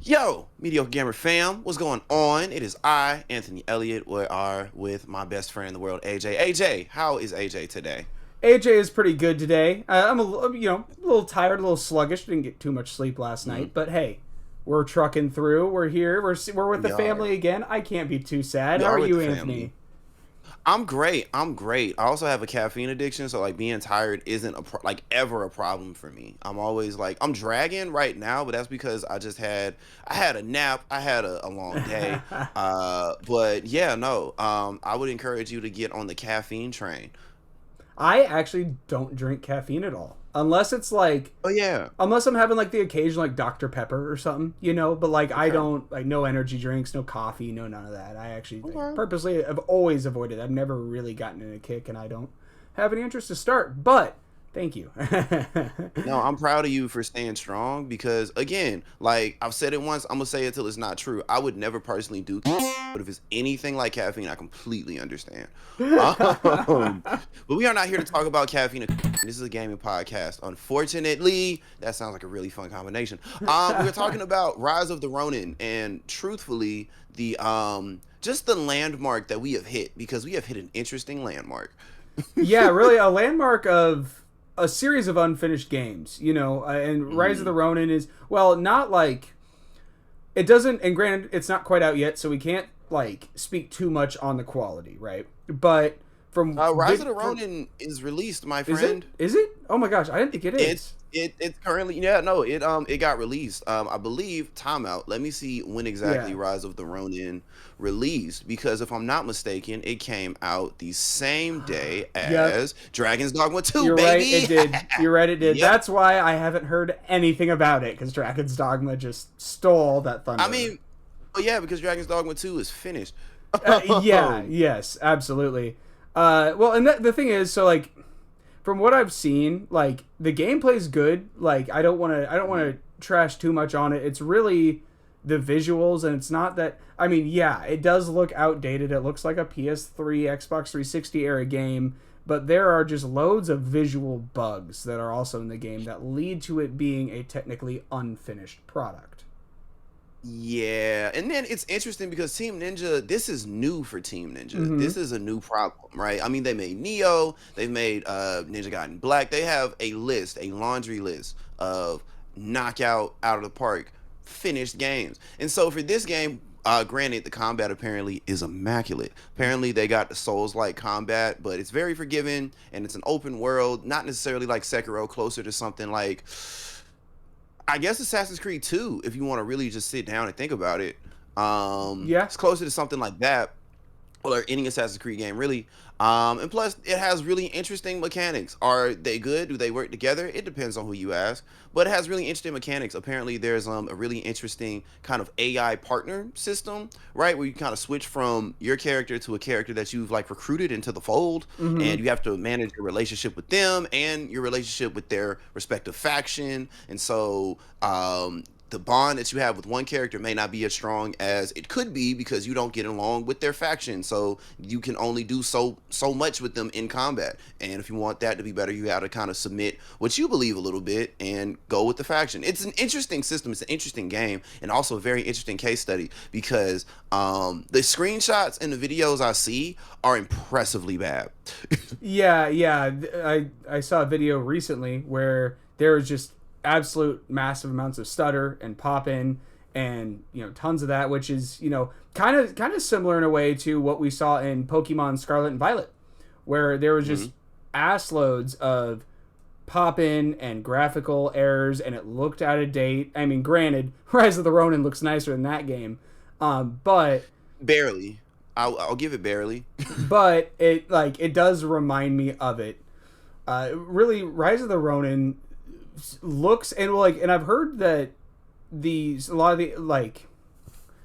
Yo, Mediocre Gamer fam, what's going on? It is I, Anthony Elliott, we are with my best friend in the world, AJ. AJ, how is AJ today? AJ is pretty good today. I'm a little tired, a little sluggish. Didn't get too much sleep last Mhm. night, but hey, we're trucking through. We're here. We're with the We are. family again. I can't be too sad. We How are are with you, the family. Anthony? I'm great. I'm great. I also have a caffeine addiction, so like being tired isn't like ever a problem for me. I'm always like I'm dragging right now, but that's because I had a nap, I had a long day. But yeah, no. I would encourage you to get on the caffeine train. I actually don't drink caffeine at all, unless it's like Oh yeah. unless I'm having like the occasional like Dr Pepper or something, But like I Okay. don't like no energy drinks, no coffee, no none of that. I actually like, Okay. purposely have always avoided. I've never really gotten in a kick, and I don't have any interest to start. But thank you. No, I'm proud of you for staying strong because again, like I've said it once, I'm gonna say it till it's not true. I would never personally do, but if it's anything like caffeine, I completely understand. But we are not here to talk about caffeine. This is a gaming podcast. Unfortunately, that sounds like a really fun combination. We're talking about Rise of the Ronin, and truthfully, the just the landmark that we have hit because we have hit an interesting landmark. Yeah, really a landmark of a series of unfinished games, and Rise of the Mhm. Ronin is, well, not like it doesn't, and granted it's not quite out yet, so we can't like speak too much on the quality, right? But Rise of the Ronin is released, my is it? friend. Is it? Oh my gosh, I didn't think it is. It's currently, yeah, no, it got released. I believe, timeout. Let me see when exactly Yeah. Rise of the Ronin released, because if I'm not mistaken, it came out the same day Yep. as Dragon's Dogma 2, You're right, it baby. did. You're right, it did. Yep. That's why I haven't heard anything about it, because Dragon's Dogma just stole that I thunder. mean, oh yeah, because Dragon's Dogma 2 is finished. Yeah, yes, absolutely. Well, and the thing is, so like, from what I've seen, like the gameplay's good. Like I don't want to trash too much on it. It's really the visuals, and it's not that. I mean, yeah, it does look outdated. It looks like a PS3, Xbox 360 era game, but there are just loads of visual bugs that are also in the game that lead to it being a technically unfinished product. Yeah, and then it's interesting because Team Ninja, this is new for Team Ninja. Mm-hmm. This is a new problem, right? I mean, they made Neo, they made Ninja Gaiden Black. They have a list, a laundry list of knockout out of the park finished games. And so for this game, granted, the combat apparently is immaculate. Apparently, they got the Souls-like combat, but it's very forgiving and it's an open world, not necessarily like Sekiro, closer to something like I guess Assassin's Creed 2, if you want to really just sit down and think about it. Yeah. It's closer to something like that, or any Assassin's Creed game, really. And plus, it has really interesting mechanics. Are they good? Do they work together? It depends on who you ask. But it has really interesting mechanics. Apparently, there's a really interesting kind of AI partner system, right? Where you kind of switch from your character to a character that you've like recruited into the fold, Mm-hmm. and you have to manage your relationship with them and your relationship with their respective faction. And so, the bond that you have with one character may not be as strong as it could be because you don't get along with their faction. So you can only do so much with them in combat. And if you want that to be better, you got to kind of submit what you believe a little bit and go with the faction. It's an interesting system. It's an interesting game, and also a very interesting case study because the screenshots and the videos I see are impressively bad. Yeah, yeah. I saw a video recently where there was just absolute massive amounts of stutter and pop in, and tons of that, which is kind of similar in a way to what we saw in Pokemon Scarlet and Violet, where there was Mhm. just ass loads of pop in and graphical errors, and it looked out of date. I mean, granted, Rise of the Ronin looks nicer than that game, but Barely. I'll give it barely. it does remind me of it. Really, Rise of the Ronin looks, and I've heard that a lot of the like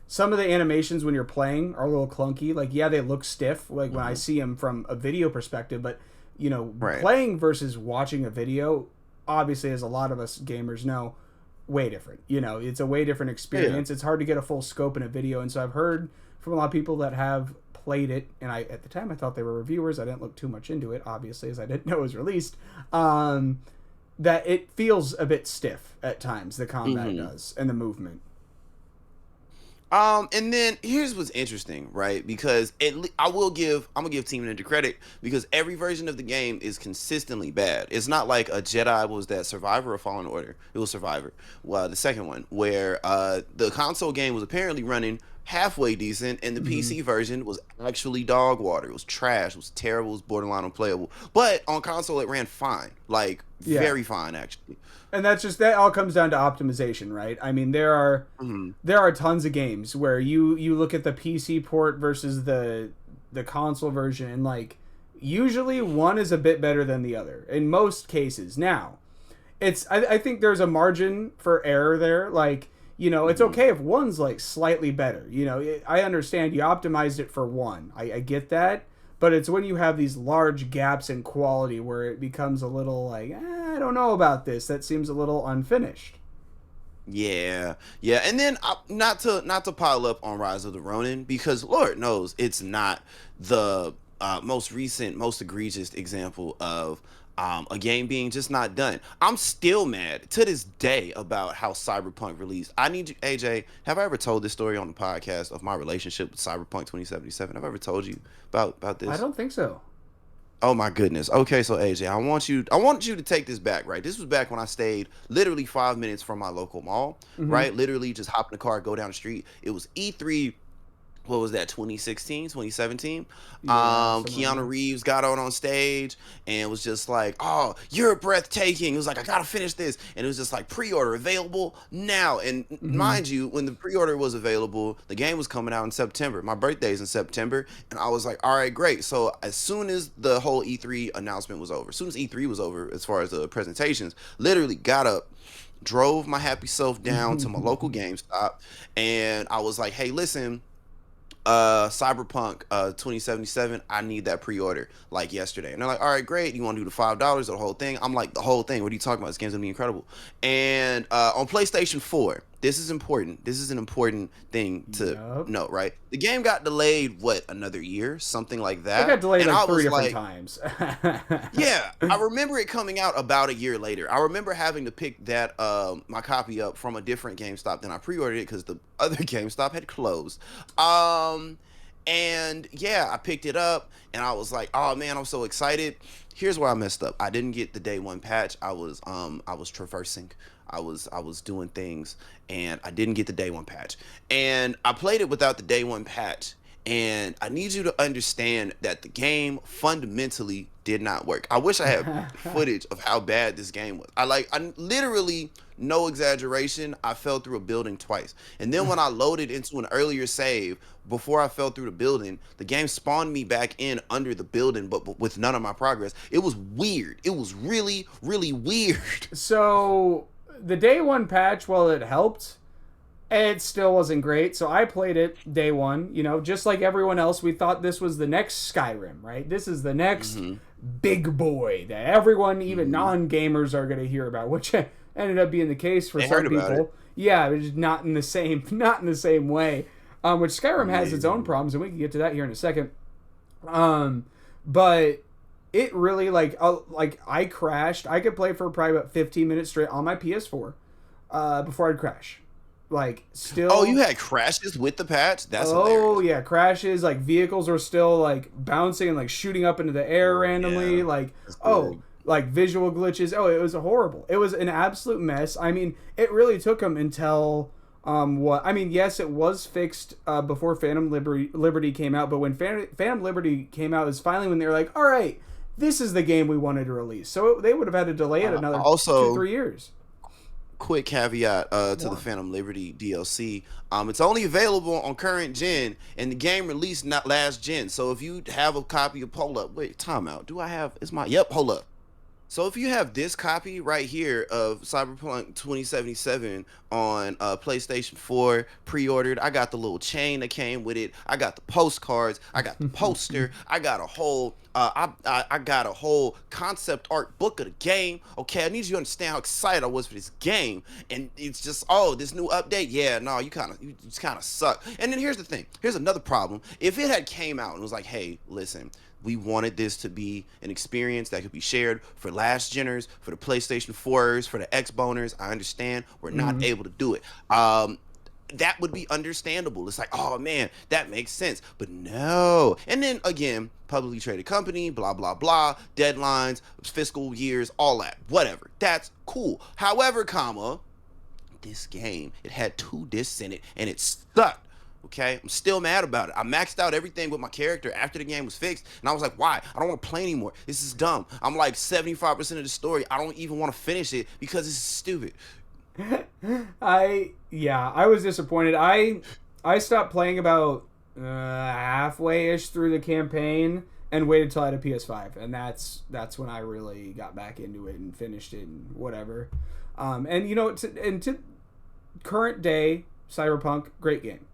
some of the animations when you're playing are a little clunky. Like, yeah, they look stiff like when I Mhm. see them from a video perspective, but Right. playing versus watching a video, obviously, as a lot of us gamers know, way different. It's a way different Yeah. experience. It's hard to get a full scope in a video, and so I've heard from a lot of people that have played it, and at the time I thought they were reviewers. I didn't look too much into it, obviously, as I didn't know it was released. That it feels a bit stiff at times. The combat Mhm. does, and the movement. And then here's what's interesting, right? Because I'm gonna give Team Ninja credit because every version of the game is consistently bad. It's not like a Jedi was that Survivor or Fallen Order. It was Survivor. Well, the second one where the console game was apparently running halfway decent, and the Mm-hmm. PC version was actually dog water. It was trash. It was terrible. It was borderline unplayable. But on console, it ran fine, like Yeah. very fine actually. And that all comes down to optimization, right? I mean, Mhm. there are tons of games where you look at the PC port versus the console version, and like usually one is a bit better than the other in most cases. Now, I think there's a margin for error there. Like, it's Mhm. okay if one's like slightly better. I understand you optimized it for one. I get that. But it's when you have these large gaps in quality where it becomes a little like, I don't know about this. That seems a little unfinished. Yeah, yeah, and then not to pile up on Rise of the Ronin because Lord knows it's not the most recent, most egregious example of a game being just not done. I'm still mad to this day about how Cyberpunk released. I need you, AJ. Have I ever told this story on the podcast of my relationship with Cyberpunk 2077? Have I ever told you about I this? don't think so. Oh my goodness. Okay, so AJ, I want you to take this back, right? This was back when I stayed literally 5 minutes from my local mall, Mm-hmm. right? Literally just hop in the car, go down the street. It was E3, what was that, 2016, 2017? Yeah, somewhere in Keanu there. Reeves got on stage and was just like, oh, you're breathtaking. It was like, I gotta finish this. And it was just like pre-order available now. And Mm-hmm. mind you, when the pre-order was available, the game was coming out in September. My birthday's in September. And I was like, all right, great. So as soon as the whole E3 announcement was over, as soon as E3 was over, as far as the presentations, literally got up, drove my happy self down to my local GameStop, and I was like, hey, listen, Cyberpunk 2077, I need that pre-order like yesterday. And they're like, all right, great, you want to do the $5 or the whole thing? I'm like, the whole thing, what are you talking about? This game's gonna be incredible. And on PlayStation 4, this is important, this is an important thing to Yup. note, right? The game got delayed, what, another year, something like It got that, delayed and like I three was different like, times. yeah, I remember it coming out about a year later. I remember having to pick that my copy up from a different GameStop than I pre-ordered it because the other GameStop had closed. Um, and yeah, I picked it up and I was like, "Oh man, I'm so excited." Here's where I messed up. I didn't get the day one patch. I was traversing. I was doing things and I didn't get the day one patch. And I played it without the day one patch. And I need you to understand that the game fundamentally did not work. I wish I had footage of how bad this game was. I literally, no exaggeration, I fell through a building twice. And then when I loaded into an earlier save, before I fell through the building, the game spawned me back in under the building, but with none of my progress. It was weird. It was really, really weird. So the day one patch, while it helped, it still wasn't great. So I played it day one. Just like everyone else, we thought this was the next Skyrim, right? This is the next Hmm. big boy that everyone, even Hmm. non gamers, are going to hear about, which ended up being the case for They some heard about it. people. Yeah, but just not in the same not in the same way. Which Skyrim has its own Yeah. problems, and we can get to that here in a second. Um, but it really like I crashed. I could play for probably about 15 minutes straight on my PS4 before I'd crash. Like Oh, you still, had crashes with the patch? That's oh hilarious. yeah, crashes. Like vehicles are still like bouncing and like shooting up into the air Oh, randomly. yeah. Like That's oh, good. like visual glitches. Oh, it was horrible. It was an absolute mess. I mean, it really took them until what I mean, yes, it was fixed before Phantom Liberty came out, but when Phantom Liberty came out is finally when they were like, all right, this is the game we wanted to release. So they would have had to delay it another two Also, three years. quick caveat to the One. Phantom Liberty DLC. It's only available on current gen, and the game released not last gen. So if you have a copy of, hold up, wait, timeout. Do I have? Is my Yep, hold up. So if you have this copy right here of Cyberpunk 2077 on PlayStation 4 pre-ordered, I got the little chain that came with it. I got the postcards. I got the poster. I got a whole I got a whole concept art book of the game. Okay, I need you to understand how excited I was for this game. And it's just, oh, this new update. Yeah, no, you just kind of suck. And then here's the thing. Here's another problem. If it had came out and was like, hey, listen, we wanted this to be an experience that could be shared for last geners, for the PlayStation 4ers, for the Xboners. I understand we're not Mhm. able to do it. that would be understandable. It's like, oh man, that makes sense. But no. And then again, publicly traded company, blah blah blah, deadlines, fiscal years, all that, whatever. That's cool. However, this game, it had 2 discs in it and it sucked. Okay, I'm still mad about it. I maxed out everything with my character after the game was fixed, and I was like, why? I don't want to play anymore. This is dumb. I'm like 75% of the story. I don't even want to finish it because it's stupid. I was disappointed. I stopped playing about halfway-ish through the campaign and waited till I had a PS5, and that's when I really got back into it and finished it and whatever. And you know, to current day Cyberpunk, great game.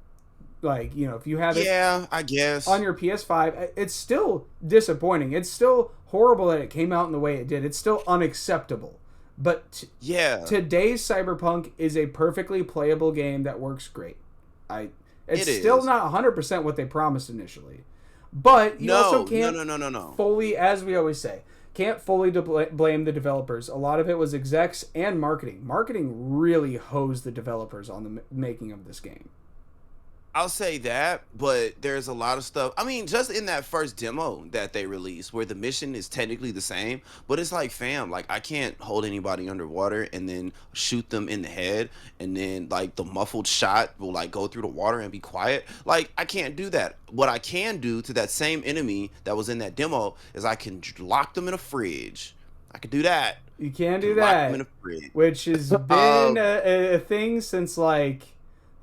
Like, you know, if you have it, I guess, on your PS5, it's still disappointing. It's still horrible that it came out in the way it did. It's still unacceptable. But today's Cyberpunk is a perfectly playable game that works great. It's still not 100% what they promised initially. But you also can't fully, as we always say, can't fully blame the developers. A lot of it was execs and marketing. Marketing really hosed the developers on the making of this game. I'll say that, but there's a lot of stuff. I mean, just in that first demo that they released, where the mission is technically the same, but it's like, fam, like, I can't hold anybody underwater and then shoot them in the head, and then like the muffled shot will like go through the water and be quiet. Like, I can't do that. What I can do to that same enemy that was in that demo is I can lock them in a fridge. I could do that. You can do that, which has been a thing since like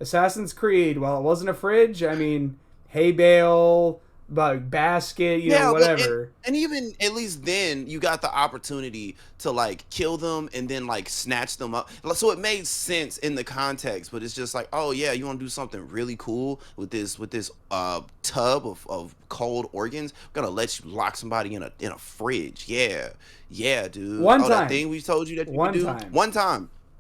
Assassin's Creed. Well, it wasn't a fridge. I mean, hay bale, basket, you know, whatever. And even at least then, you got the opportunity to like kill them and then like snatch them up. So it made sense in the context. But it's just like, oh yeah, you want to do something really cool with this tub of cold organs? I'm gonna let you lock somebody in a fridge. Yeah, dude. One time. That thing we told you that you could do.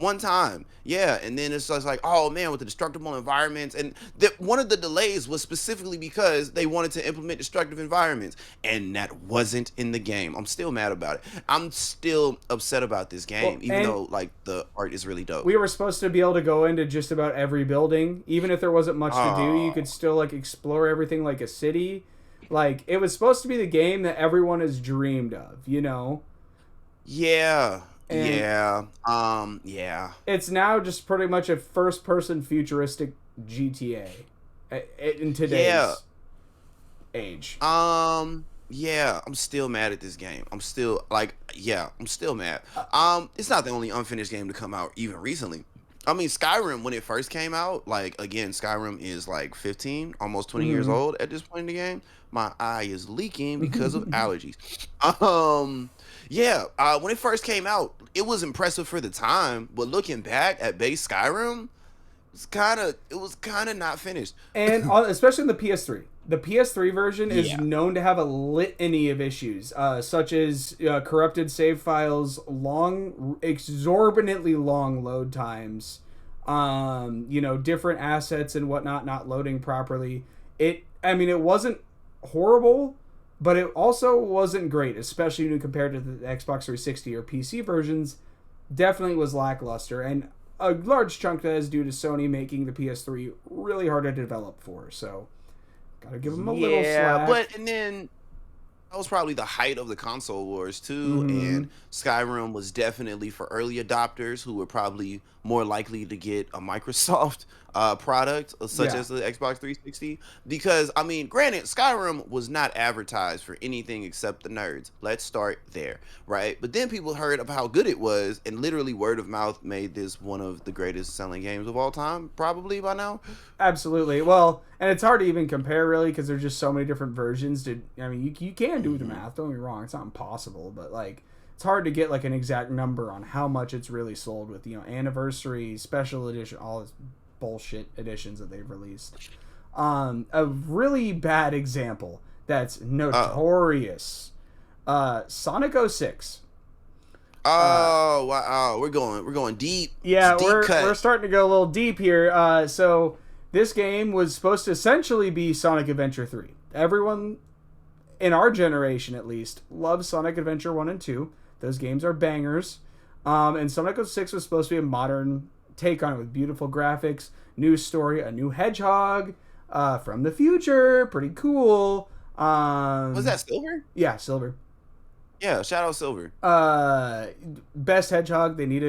One time, yeah, and then it's just like, oh man, with the destructible environments, and one of the delays was specifically because they wanted to implement destructive environments, and that wasn't in the game. I'm still mad about it. I'm still upset about this game, even though like the art is really dope. We were supposed to be able to go into just about every building, even if there wasn't much to do. You could still like explore everything like a city. Like, it was supposed to be the game that everyone has dreamed of, you know? Yeah. And it's now just pretty much a first-person futuristic GTA in today's age. Yeah, I'm still mad at this game. I'm still mad. It's not the only unfinished game to come out even recently. I mean, Skyrim, when it first came out, like, again, Skyrim is like 15, almost 20 years old at this point in the game. My eye is leaking because of allergies. When it first came out, it was impressive for the time, but looking back at base Skyrim, it was kind of not finished. And especially in the PS3. The PS3 version is known to have a litany of issues, such as corrupted save files, exorbitantly long load times, different assets and whatnot not loading properly. It wasn't horrible, but it also wasn't great, especially when you compare it to the Xbox 360 or PC versions. Definitely was lackluster, and a large chunk of that is due to Sony making the PS3 really hard to develop for, so gotta give them a little slack. And then that was probably the height of the console wars too, and Skyrim was definitely for early adopters who were probably more likely to get a Microsoft product such as the Xbox 360, because I mean, granted, Skyrim was not advertised for anything except the nerds. Let's start there, right? But then people heard about how good it was, and literally word of mouth made this one of the greatest selling games of all time, probably by now. Absolutely. Well, and it's hard to even compare really, because there's just so many different versions. You can do the math, don't get me wrong, it's not impossible, but like, it's hard to get like an exact number on how much it's really sold with, anniversary, special edition, all this bullshit editions that they've released. A really bad example that's notorious. Sonic 06. Wow, we're going deep. Yeah, we're starting to go a little deep here. So this game was supposed to essentially be Sonic Adventure 3. Everyone in our generation, at least, loves Sonic Adventure 1 and 2. Those games are bangers. And Sonic 06 was supposed to be a modern take on it with beautiful graphics, new story, a new hedgehog from the future. Pretty cool. Was that Silver? Yeah, Silver. Yeah, Shadow Silver. Best hedgehog. They need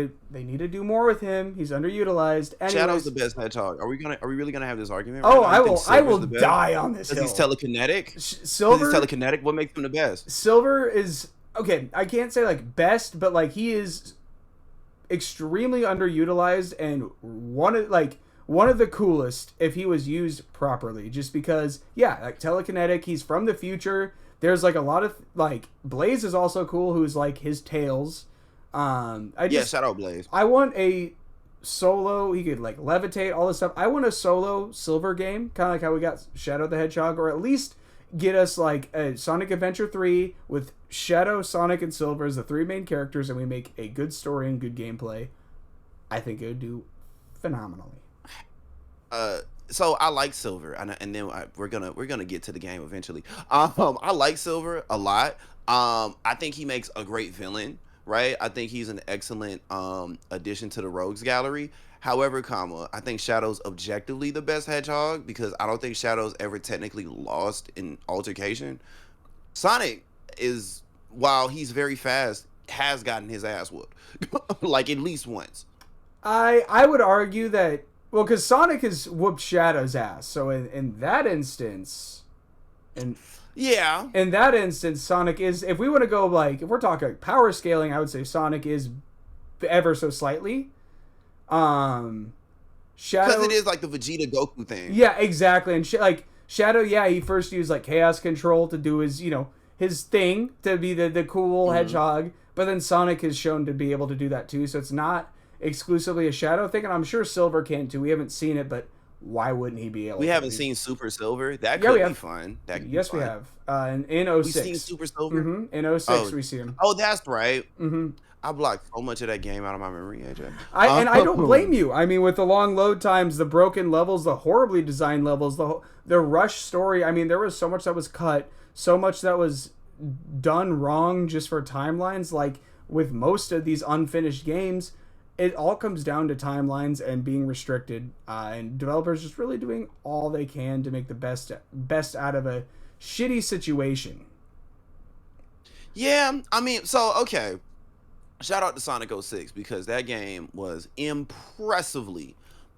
to do more with him. He's underutilized. Anyways, Shadow's the best hedgehog. Are we really gonna have this argument? Oh, right now? I will die on this hill. Because he's telekinetic. Silver. He's telekinetic. What makes him the best? Silver is okay. I can't say like best, but like he is extremely underutilized and one of the coolest if he was used properly. Just because, yeah, like telekinetic. He's from the future. There's like a lot of like Blaze is also cool. Who's like his tails. Shadow Blaze. I want a solo. He could like levitate, all this stuff. I want a solo Silver game, kind of like how we got Shadow the Hedgehog, or at least get us like a Sonic Adventure 3 with Shadow, Sonic, and Silver as the three main characters, and we make a good story and good gameplay. I think it would do phenomenally. So I like Silver, and then we're gonna get to the game eventually. I like Silver a lot. I think he makes a great villain, right? I think he's an excellent addition to the Rogues Gallery. However, I think Shadow's objectively the best hedgehog because I don't think Shadow's ever technically lost in altercation. Sonic is, while he's very fast, has gotten his ass whooped like at least once. I would argue that. Well, because Sonic has whooped Shadow's ass, so in that instance, in that instance, Sonic is. If we want to go like, if we're talking like power scaling, I would say Sonic is ever so slightly. Shadow, because it is like the Vegeta Goku thing. Yeah, exactly. And like Shadow, yeah, he first used like chaos control to do his his thing to be the cool hedgehog, but then Sonic has shown to be able to do that too. So it's not exclusively a Shadow thing, and I'm sure Silver can too. We haven't seen it, but why wouldn't he be able we to? haven't seen Super Silver. That could be fun. Yes, we have. In 06. We've seen Super Silver? In 06, we see him. Oh, that's right. I blocked so much of that game out of my memory, AJ. And I don't blame you. I mean, with the long load times, the broken levels, the horribly designed levels, the rush story, I mean, there was so much that was cut, so much that was done wrong just for timelines. Like, with most of these unfinished games, it all comes down to timelines and being restricted, and developers just really doing all they can to make the best out of a shitty situation. Yeah, I mean, so okay, shout out to Sonic 06 because that game was impressively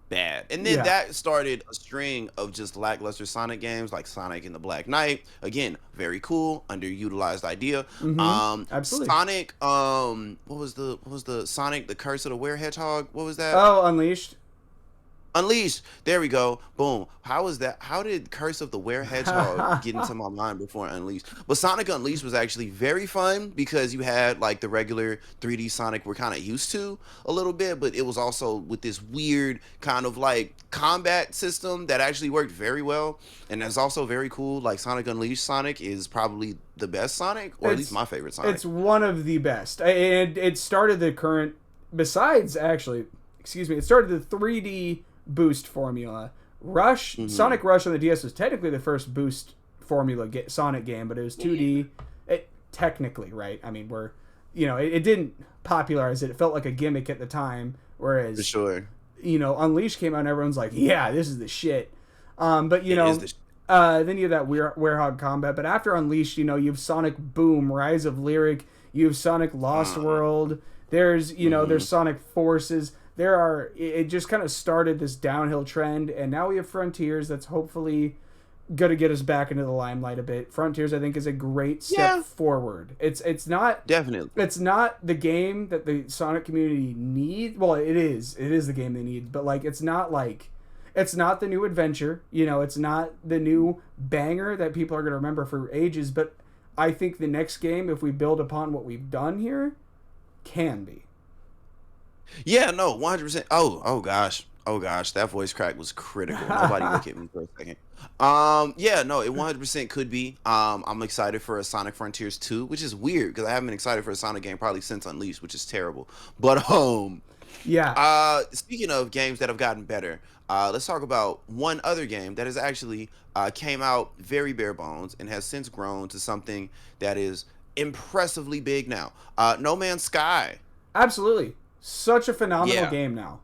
bad, and then that started a string of just lackluster Sonic games like Sonic and the Black Knight. Again, very cool, underutilized idea. Absolutely. Sonic, what was the Sonic the Curse of the Were-Hedgehog? What was that? Oh, Unleashed. There we go. Boom. How was that? How did Curse of the Were-Hedgehog get into my mind before Unleashed? But Sonic Unleashed was actually very fun because you had like the regular 3D Sonic we're kind of used to a little bit, but it was also with this weird kind of like combat system that actually worked very well. And that's also very cool. Like Sonic Unleashed Sonic is probably the best Sonic, or at least my favorite Sonic. It's one of the best. It started the current, besides actually, it started the 3D boost formula. Sonic Rush on the DS was technically the first boost formula Sonic game, but it was 2D. Technically, right? I mean, it didn't popularize it. It felt like a gimmick at the time. Whereas, for sure, Unleashed came out and everyone's like, yeah, this is the shit. But then you have that Werehog combat. But after Unleashed, you have Sonic Boom, Rise of Lyric. You have Sonic Lost World. There's there's Sonic Forces. It just kind of started this downhill trend, and now we have Frontiers that's hopefully going to get us back into the limelight a bit. Frontiers, I think, is a great step forward. It's not the game that the Sonic community needs. Well, it is the game they need, but like it's not the new adventure. It's not the new banger that people are going to remember for ages. But I think the next game, if we build upon what we've done here, can be. Yeah, no, 100%. Oh gosh, that voice crack was critical. Nobody look at me for a second. Yeah, no, it 100% could be. I'm excited for a Sonic Frontiers 2, which is weird because I haven't been excited for a Sonic game probably since Unleashed, which is terrible. But speaking of games that have gotten better, let's talk about one other game that has actually came out very bare bones and has since grown to something that is impressively big now. No Man's Sky. Absolutely. Such a phenomenal game now.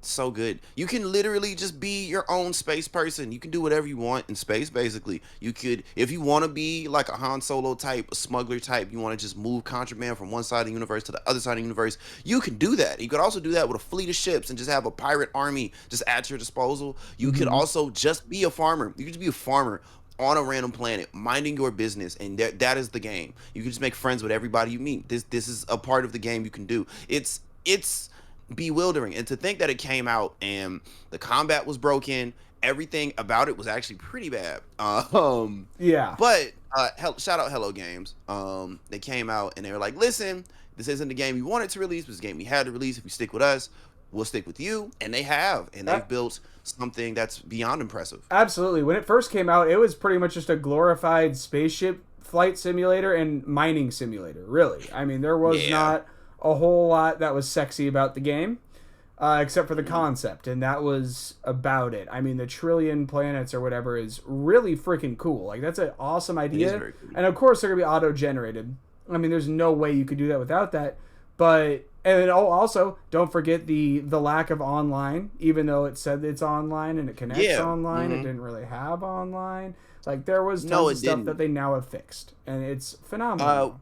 So good. You can literally just be your own space person. You can do whatever you want in space, basically. You could, if you want to be like a Han Solo type, a smuggler type, you want to just move contraband from one side of the universe to the other side of the universe, you can do that. You could also do that with a fleet of ships and just have a pirate army just at your disposal. You could Mm-hmm. also just be a farmer. You could just be a farmer on a random planet, minding your business, and that is the game. You can just make friends with everybody you meet. This is a part of the game you can do. It's bewildering, and to think that it came out and the combat was broken, everything about it was actually pretty bad. Yeah. But shout out Hello Games. They came out and they were like, listen, this isn't the game we wanted to release, but it's a game we had to release. If you stick with us, we'll stick with you. And they have, and they've built something that's beyond impressive. Absolutely. When it first came out, it was pretty much just a glorified spaceship flight simulator and mining simulator, really. I mean, there was not a whole lot that was sexy about the game, except for the concept, and that was about it. I mean, the trillion planets or whatever is really freaking cool. Like, that's an awesome idea. Very cool. And of course, they're going to be auto-generated. I mean, there's no way you could do that without that. But, and then, also, don't forget the lack of online. Even though it said it's online and it connects online, it didn't really have online. Like, there was tons of stuff that they now have fixed, and it's phenomenal.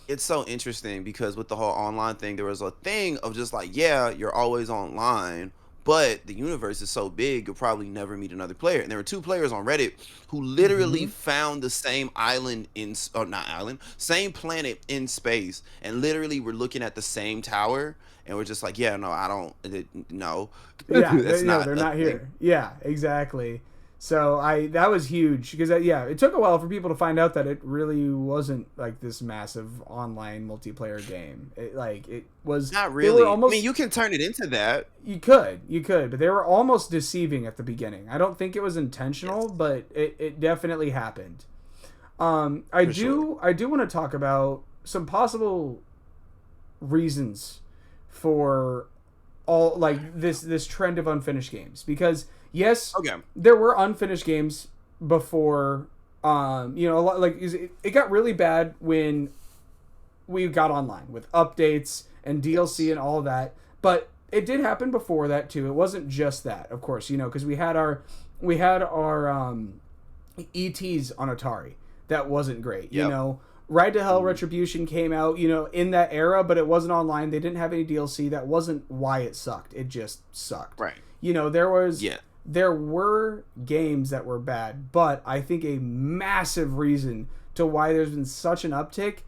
It's so interesting because with the whole online thing, there was a thing of just like, yeah, you're always online, but the universe is so big, you'll probably never meet another player. And there were two players on Reddit who literally found the same island or not island, same planet in space, and literally were looking at the same tower, and we're just like, yeah, no, I don't, no, Yeah, that's not they're a not thing. here. Yeah, exactly. So that was huge because it took a while for people to find out that it really wasn't like this massive online multiplayer game. It was Not they really. were almost I mean, you can turn it into that. you could, but they were almost deceiving at the beginning. I don't think it was intentional, but it definitely happened. I For do sure. I do want to talk about some possible reasons for all like this trend of unfinished games because yes, Okay. there were unfinished games before. A lot like it got really bad when we got online with updates and DLC and all that. But it did happen before that too. It wasn't just that, of course, because we had our ETs on Atari. That wasn't great. Yep. Ride to Hell Retribution came out, in that era, but it wasn't online. They didn't have any DLC. That wasn't why it sucked. It just sucked. Right. Yeah. Yeah. There were games that were bad, but I think a massive reason to why there's been such an uptick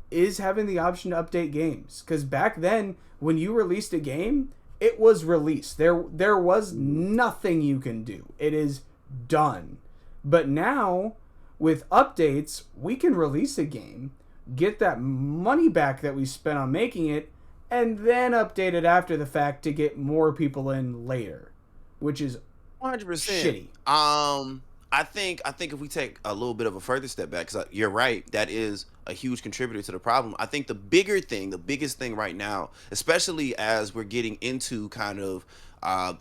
is having the option to update games. Because back then, when you released a game, it was released. There was nothing you can do. It is done. But now, with updates, we can release a game, get that money back that we spent on making it, and then update it after the fact to get more people in later, which is 100%. shitty. I think if we take a little bit of a further step back, because you're right, that is a huge contributor to the problem. I think the biggest thing right now, especially as we're getting into kind of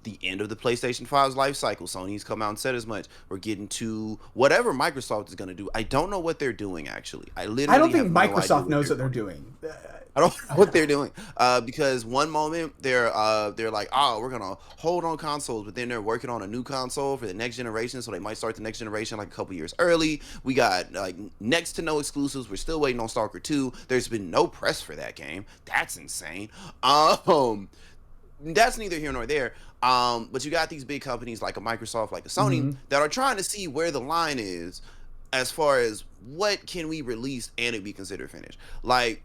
the end of the PlayStation 5's life cycle, Sony's come out and said as much. We're getting to whatever Microsoft is going to do. I don't know what they're doing, actually. I don't think have no idea Microsoft knows what they're they're doing. I don't know what they're doing because one moment they're like, oh, we're gonna hold on consoles, but then they're working on a new console for the next generation, so they might start the next generation like a couple years early. We got like next to no exclusives. We're still waiting on Stalker 2. There's been no press for that game. That's insane. That's neither here nor there. But you got these big companies like a Microsoft, like a Sony, that are trying to see where the line is as far as what can we release and it be considered finished. Like,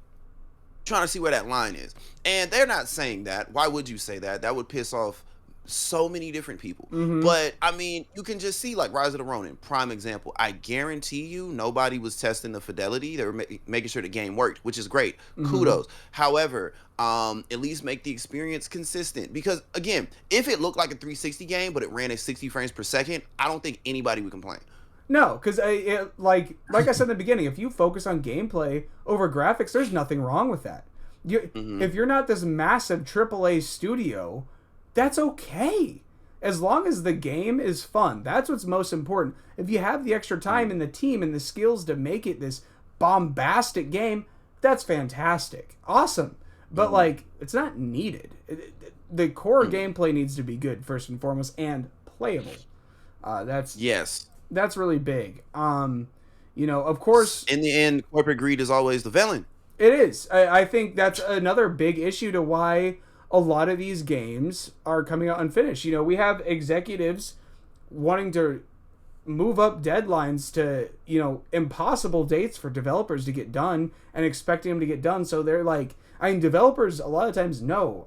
trying to see where that line is. And they're not saying that. Why would you say that? That would piss off so many different people. But I mean, you can just see like Rise of the Ronin, prime example. I guarantee you nobody was testing the fidelity. They were making sure the game worked, which is great. Kudos. However, at least make the experience consistent, because again, if it looked like a 360 game but it ran at 60 frames per second, I don't think anybody would complain. No, because like I said in the beginning, if you focus on gameplay over graphics, there's nothing wrong with that. If you're not this massive AAA studio, that's okay. As long as the game is fun, that's what's most important. If you have the extra time and the team and the skills to make it this bombastic game, that's fantastic. Awesome. but like it's not needed. The core gameplay needs to be good first and foremost and playable. That's really big. Of course, in the end, corporate greed is always the villain. it is. I think that's another big issue to why a lot of these games are coming out unfinished. We have executives wanting to move up deadlines to, impossible dates for developers to get done and expecting them to get done. So they're like, developers a lot of times know,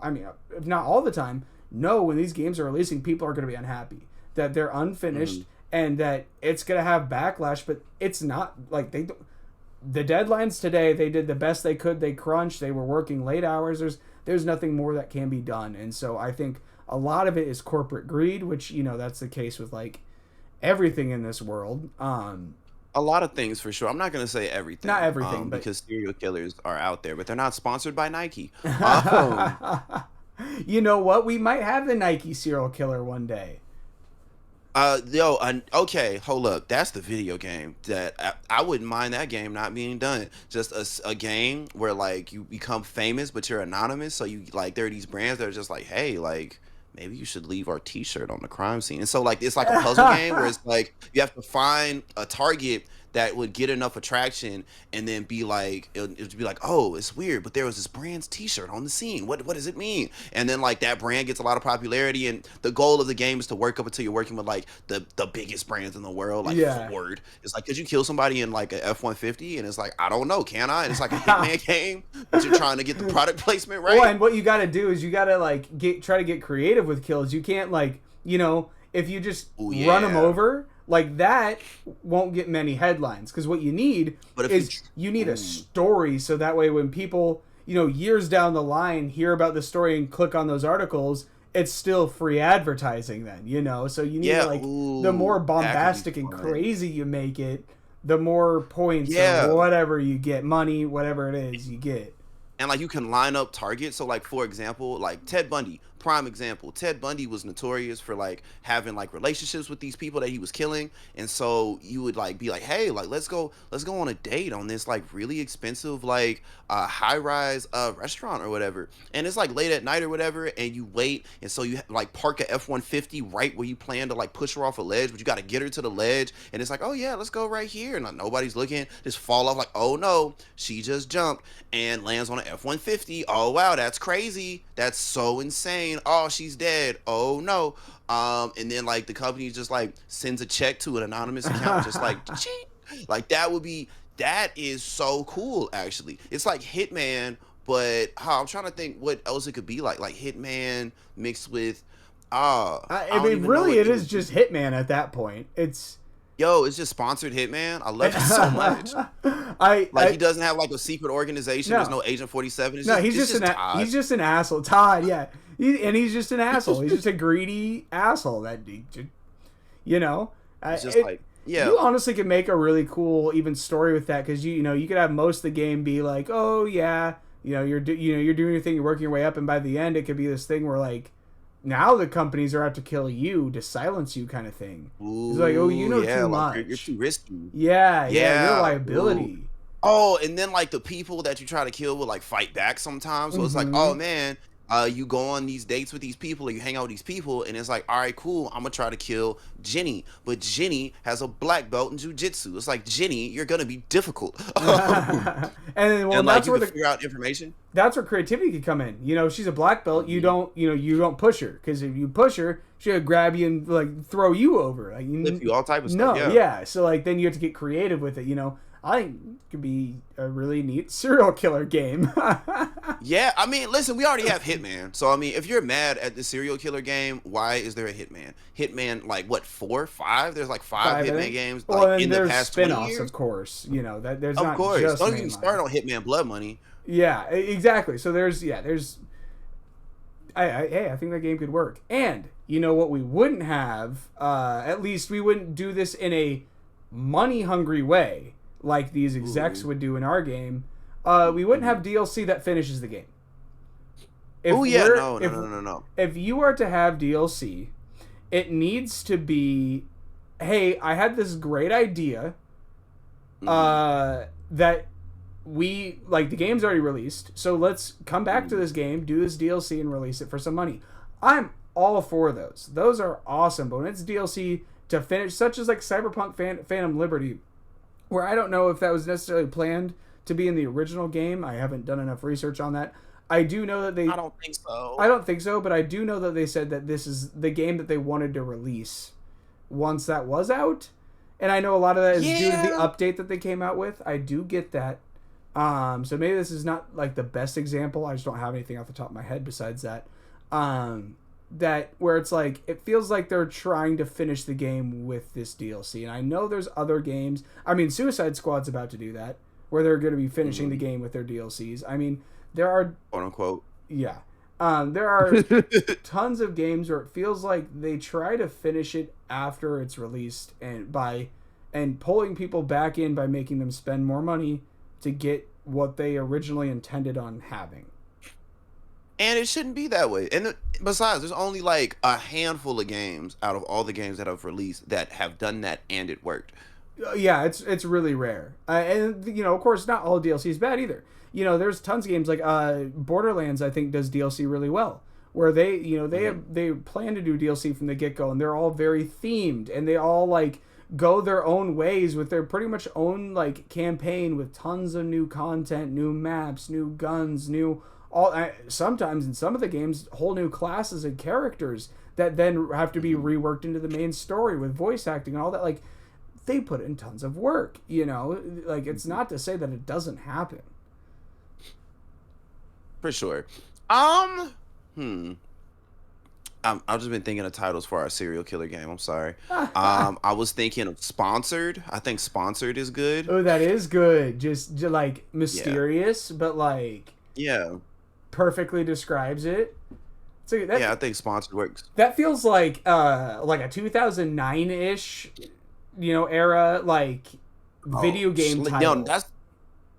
if not all the time, know when these games are releasing, people are going to be unhappy, that they're unfinished and that it's going to have backlash, but it's not like the deadlines today, they did the best they could. They crunched, they were working late hours. There's nothing more that can be done. And so I think a lot of it is corporate greed, which, that's the case with like everything in this world. A lot of things for sure. I'm not gonna say everything. Not everything, but because serial killers are out there, but they're not sponsored by Nike. You know what? We might have the Nike serial killer one day. Okay, hold up. That's the video game that I wouldn't mind that game not being done. Just a game where like you become famous, but you're anonymous. So you like there are these brands that are just like, hey, like maybe you should leave our T-shirt on the crime scene. And so like it's like a puzzle game where it's like you have to find a target that would get enough attraction and then be like it would be like, oh, it's weird, but there was this brand's T-shirt on the scene. What does it mean? And then like that brand gets a lot of popularity, and the goal of the game is to work up until you're working with like the biggest brands in the world, like Ford. It's like, could you kill somebody in like a F-150? And it's like, I don't know, can I? And it's like a Hitman game, but you're trying to get the product placement right. Well, and what you got to do is you got to like try to get creative with kills. You can't like if you just run them over. Like, that won't get many headlines. Because what you need is you need a story. So that way when people, years down the line hear about the story and click on those articles, it's still free advertising then, So you need, the more bombastic and crazy you make it, the more points or whatever you get. Money, whatever it is, you get. And, like, you can line up targets. So, like, for example, like, Ted Bundy, prime example. Ted Bundy was notorious for, like, having, like, relationships with these people that he was killing. And so you would, like, be like, hey, like, let's go on a date on this, like, really expensive, like, high-rise restaurant or whatever. And it's, like, late at night or whatever, and you wait. And so you, like, park a F-150 right where you plan to, like, push her off a ledge. But you got to get her to the ledge. And it's like, oh, yeah, let's go right here. And, like, nobody's looking. Just fall off, like, oh, no, she just jumped and lands on an F-150. Oh, wow, that's crazy. That's so insane. Oh, she's dead. Oh, no. And then, like, the company just, like, sends a check to an anonymous account, just like, ching. Like, that is so cool, actually. It's like Hitman, but I'm trying to think what else it could be like. Like, Hitman mixed with, I mean, really, it is just Hitman at that point. It's just sponsored Hitman. I love it so much. He doesn't have like a secret organization. No. There's no Agent 47. He's just an asshole. Todd, yeah. He's just an asshole. He's just a greedy asshole. You honestly could make a really cool even story with that, because you could have most of the game be like, oh yeah, you're doing your thing, you're working your way up, and by the end it could be this thing where like, now the companies are out to kill you, to silence you, kind of thing. Ooh, it's like, oh, too much. You're too risky. Yeah, you're a liability. Ooh. Oh, and then like the people that you try to kill will like fight back sometimes. So it's like, oh man, you go on these dates with these people, or you hang out with these people, and it's like, all right, cool, I'm gonna try to kill Jenny, but Jenny has a black belt in jiu-jitsu. It's like, Jenny, you're gonna be difficult. and like, that's where figure out information. That's where creativity could come in. She's a black belt. You don't push her, because if you push her, she'll grab you and like throw you over. Like, flip you, all type of stuff. Yeah. So like then you have to get creative with it. I think it could be a really neat serial killer game. Yeah, I mean, listen, we already have Hitman. So, I mean, if you're mad at the serial killer game, why is there a Hitman? Hitman, like, what, 4, 5? There's, like, 5 Hitman games in the past 20 years? Spin-offs, of course. That there's of not course. just Don't even start on Hitman Blood Money. Yeah, exactly. So, I think that game could work. And, what we wouldn't have, at least we wouldn't do this in a money-hungry way, like these execs would do in our game. We wouldn't have DLC that finishes the game. No. If you are to have DLC, it needs to be, hey, I had this great idea that we like the game's already released, so let's come back to this game, do this DLC, and release it for some money. I'm all for those. Those are awesome. But when it's DLC to finish, such as like Cyberpunk Phantom Liberty, where I don't know if that was necessarily planned to be in the original game. I haven't done enough research on that. I do know that they. I don't think so. I don't think so, but I do know that they said that this is the game that they wanted to release once that was out. And I know a lot of that is due to the update that they came out with. I do get that. So maybe this is not like the best example. I just don't have anything off the top of my head besides that. That where it's like it feels like they're trying to finish the game with this DLC. And I know there's other games. I mean, Suicide Squad's about to do that, where they're going to be finishing the game with their DLCs. I mean, there are quote unquote. Yeah. There are tons of games where it feels like they try to finish it after it's released and pulling people back in by making them spend more money to get what they originally intended on having. And it shouldn't be that way. And besides, there's only like a handful of games out of all the games that have released that have done that and it worked. Yeah, it's really rare. And, you know, of course, not all DLC is bad either. You know, there's tons of games like Borderlands, I think, does DLC really well. Where they, you know, they plan to do DLC from the get-go, and they're all very themed, and they all, like, go their own ways with their pretty much own, like, campaign with tons of new content, new maps, new guns, sometimes in some of the games, whole new classes and characters that then have to be reworked into the main story with voice acting and all that. Like, they put in tons of work, you know? Like, it's not to say that it doesn't happen. For sure. I've just been thinking of titles for our serial killer game. I'm sorry. I was thinking of Sponsored. I think Sponsored is good. Oh, that is good. Just like mysterious, but like perfectly describes it. So I think Sponsored works. That feels like a 2009-ish, you know, era like video game title.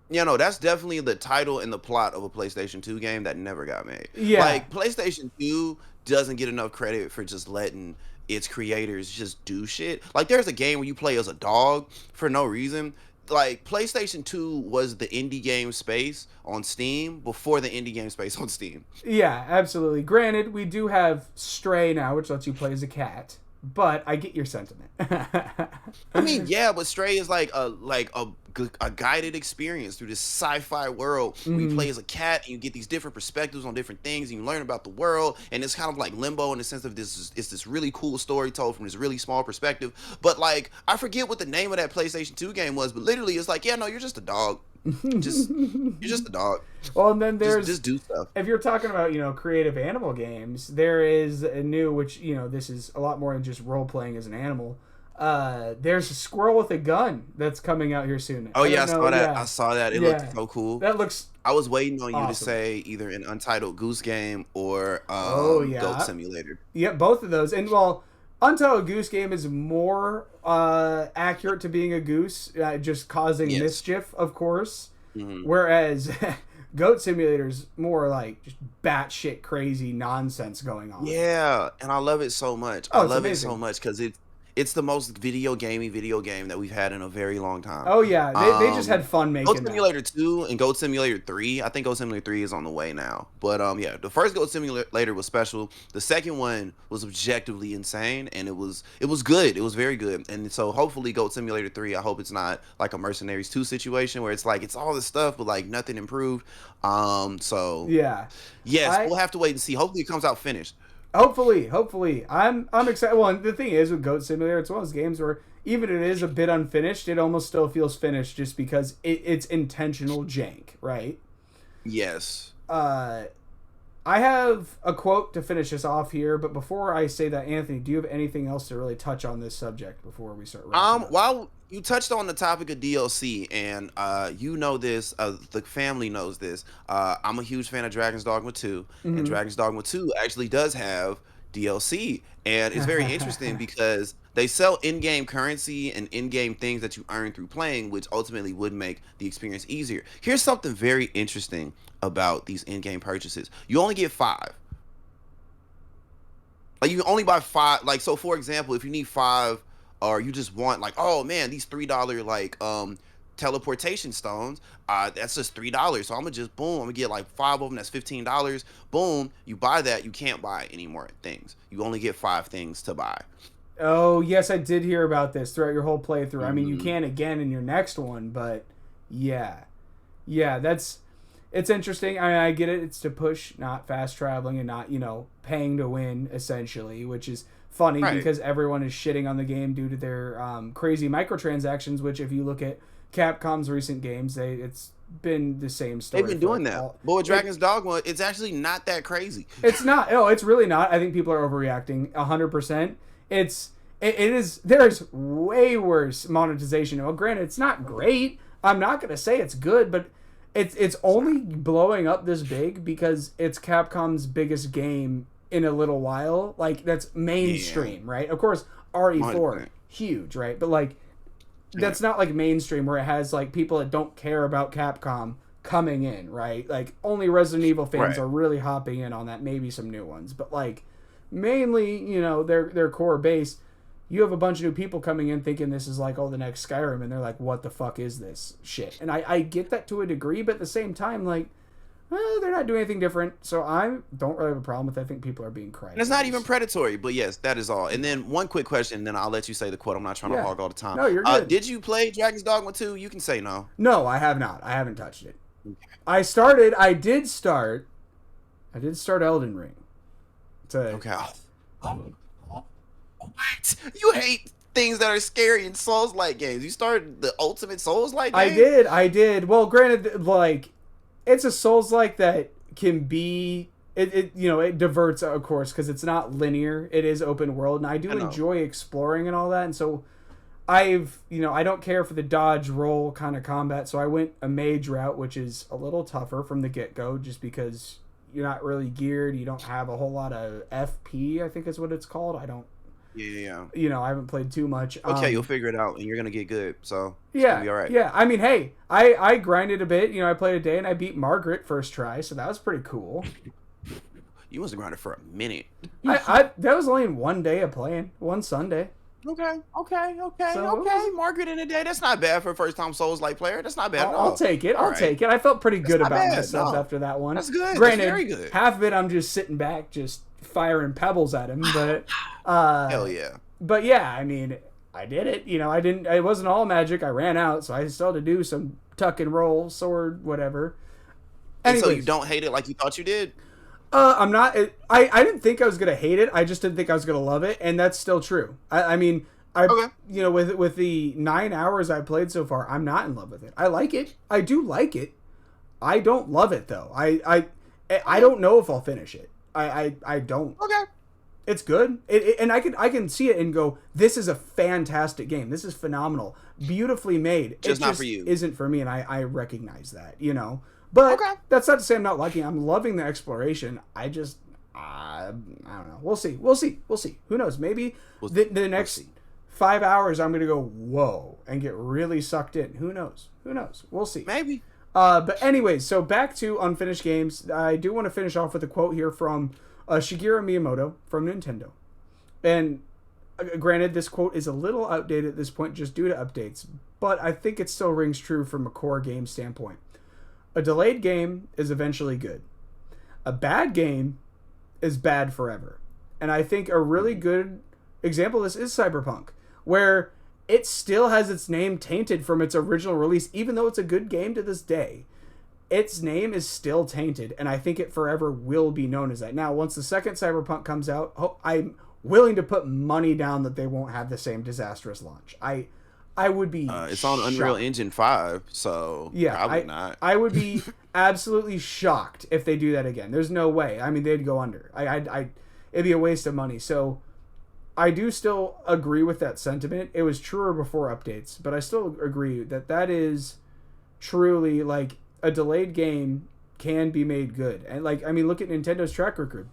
That's definitely the title and the plot of a PlayStation 2 game that never got made. Yeah. Like, PlayStation 2 doesn't get enough credit for just letting its creators just do shit. Like, there's a game where you play as a dog for no reason. Like, PlayStation 2 was the indie game space on Steam before the indie game space on Steam. Yeah, absolutely. Granted, we do have Stray now, which lets you play as a cat. But I get your sentiment. I mean, yeah, but Stray is like a guided experience through this sci-fi world where you play as a cat and you get these different perspectives on different things and you learn about the world, and it's kind of like Limbo in the sense of this really cool story told from this really small perspective. But like, I forget what the name of that PlayStation 2 game was, but literally it's like, yeah, no, you're just a dog. You're just a dog. Well, and then there's just do stuff. If you're talking about, you know, creative animal games, there is a new, which, you know, this is a lot more than just role playing as an animal. There's a Squirrel with a Gun that's coming out here soon. Oh yeah, I saw that. I saw that. It looked so cool. That looks. I was waiting on you awesome. to say either an Untitled Goose Game or Goat Simulator. Yeah, both of those. And well, Untitled Goose Game is more accurate to being a goose, just causing mischief, of course. Whereas Goat Simulator's more like just batshit crazy nonsense going on. Yeah, and I love it so much. I love it so much because it's the most video game that we've had in a very long time. Oh yeah, they just had fun making Goat Simulator 2 and Goat Simulator 3. I think Goat Simulator 3 is on the way now. But yeah, the first Goat Simulator was special. The second one was objectively insane, and it was good. It was very good. And so hopefully Goat Simulator 3, I hope it's not like a Mercenaries 2 situation where it's like it's all this stuff but like nothing improved. So yeah. Yes, we'll have to wait and see. Hopefully it comes out finished. Hopefully. I'm excited. Well, and the thing is with Goat Simulator, it's one of those games where even if it is a bit unfinished, it almost still feels finished just because it's intentional jank, right? Yes. I have a quote to finish us off here, but before I say that, Anthony, do you have anything else to really touch on this subject before we start wrapping up? While you touched on the topic of DLC, and you know this, the family knows this, I'm a huge fan of Dragon's Dogma 2, and Dragon's Dogma 2 actually does have DLC, and it's very interesting because they sell in-game currency and in-game things that you earn through playing, which ultimately would make the experience easier. Here's something very interesting about these in-game purchases. You only get 5. Like, you can only buy 5. Like, so for example, if you need 5, or you just want like, oh man, these $3 like teleportation stones. That's just $3. So I'm gonna just boom. I'm gonna get like 5 of them. That's $15. Boom. You buy that. You can't buy any more things. You only get 5 things to buy. Oh yes, I did hear about this throughout your whole playthrough. I mean, you Mm-hmm. can again in your next one, but yeah, yeah, it's interesting. I get it. It's to push not fast traveling and not paying to win essentially, which is funny Right. because everyone is shitting on the game due to their crazy microtransactions. Which if you look at Capcom's recent games, it's been the same story. They've been doing that. But with Dragon's Dogma, it's actually not that crazy. It's not. Oh, it's really not. I think people are overreacting 100%. It is. There's way worse monetization. Well, granted, it's not great. I'm not gonna say it's good, but it's only blowing up this big because it's Capcom's biggest game in a little while. Like that's mainstream, right? Of course, RE4 100%. huge, right? But like that's not like mainstream where it has like people that don't care about Capcom coming in, right? Like only Resident Evil fans Right. are really hopping in on that. Maybe some new ones, but like mainly, their core base. You have a bunch of new people coming in thinking this is like the next Skyrim, and they're like, what the fuck is this shit? And I get that to a degree, but at the same time, like, they're not doing anything different, so I don't really have a problem with it. I think people are being crazy. And it's not even predatory, but yes, that is all. And then one quick question, and then I'll let you say the quote. I'm not trying to hog all the time. No, you're good. Did you play Dragon's Dogma 2? You can say no. No, I have not. I haven't touched it. Okay. I did start Elden Ring. Okay. What? You hate things that are scary in Souls-like games. You started the ultimate Souls-like game? I did. Well, granted, like, it's a Souls-like that can be... It diverts, of course, because it's not linear. It is open world, and I do enjoy exploring and all that, and so I don't care for the dodge roll kind of combat, so I went a mage route, which is a little tougher from the get-go, just because you're not really geared, you don't have a whole lot of FP, I think is what it's called. I don't... Yeah. I haven't played too much. Okay, you'll figure it out, and you're going to get good, so it's yeah, going to be all right. Yeah, I mean, hey, I grinded a bit. I played a day, and I beat Margaret first try, so that was pretty cool. You must have grinded for a minute. That was only in one day of playing, one Sunday. Okay. So, Margaret in a day. That's not bad for a first-time Souls-like player. That's not bad at all. I'll take it. I'll take it. I felt pretty good about myself after that one. That's good. Granted, That's very good. half of it I'm just sitting back, just firing pebbles at him, but Hell yeah. But yeah, I mean, I did it. It wasn't all magic. I ran out, so I still had to do some tuck and roll, sword, whatever. And so you don't hate it like you thought you did? I'm not. I didn't think I was gonna hate it. I just didn't think I was gonna love it, and that's still true. I mean, with the 9 hours I played so far, I'm not in love with it. I like it. I do like it. I don't love it though. I don't know if I'll finish it. I don't. Okay. It's good. And I can see it and go, this is a fantastic game. This is phenomenal. Beautifully made. Just not for you. Isn't for me, and I recognize that, But that's not to say I'm not liking it. I'm loving the exploration. I just, I don't know. We'll see. Who knows? Maybe the next 5 hours I'm going to go, whoa, and get really sucked in. Who knows? We'll see. Maybe. But anyways, so back to unfinished games. I do want to finish off with a quote here from Shigeru Miyamoto from Nintendo. And granted, this quote is a little outdated at this point just due to updates, but I think it still rings true from a core game standpoint. A delayed game is eventually good. A bad game is bad forever. And I think a really good example of this is Cyberpunk, where it still has its name tainted from its original release, even though it's a good game to this day. Its name is still tainted, and I think it forever will be known as that. Now, once the second Cyberpunk comes out, I'm willing to put money down that they won't have the same disastrous launch. I would be It's on Unreal Engine 5, so probably not. I would be absolutely shocked if they do that again. There's no way. I mean, they'd go under. It'd be a waste of money. So I do still agree with that sentiment. It was truer before updates, but I still agree that is truly like a delayed game can be made good. And look at Nintendo's track record.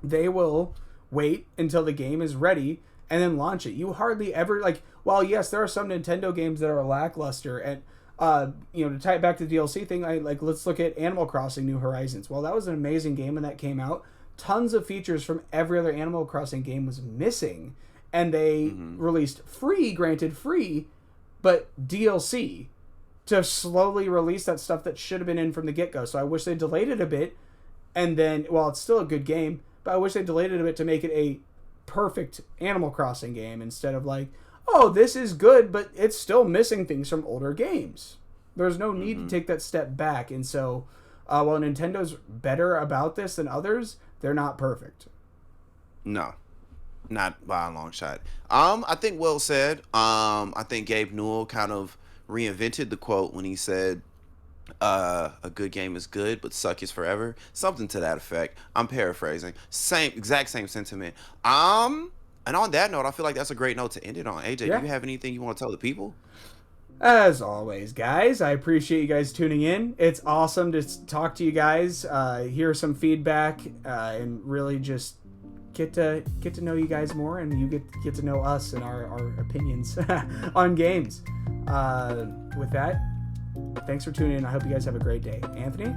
They will wait until the game is ready and then launch it. You hardly ever while yes, there are some Nintendo games that are lackluster, and to tie it back to the DLC thing, let's look at Animal Crossing New Horizons. Well, that was an amazing game when that came out. Tons of features from every other Animal Crossing game was missing, and they released free, but DLC to slowly release that stuff that should have been in from the get-go. So I wish they delayed it a bit, and then, well, it's still a good game, but I wish they delayed it a bit to make it a perfect Animal Crossing game instead of like, oh, this is good, but it's still missing things from older games. There's no need to take that step back, and so while Nintendo's better about this than others, they're not perfect. No, not by a long shot. I think well said. I think Gabe Newell kind of reinvented the quote when he said, "A good game is good, but suck is forever." Something to that effect. I'm paraphrasing. Exact same sentiment. And on that note, I feel like that's a great note to end it on. AJ, Yeah. do you have anything you want to tell the people? As always, guys, I appreciate you guys tuning in. It's awesome to talk to you guys, hear some feedback, and really just get to know you guys more, and you get to know us and our opinions on games. With that, thanks for tuning in. I hope you guys have a great day. Anthony?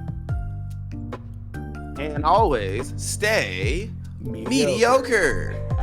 And always stay Mediocre. mediocre.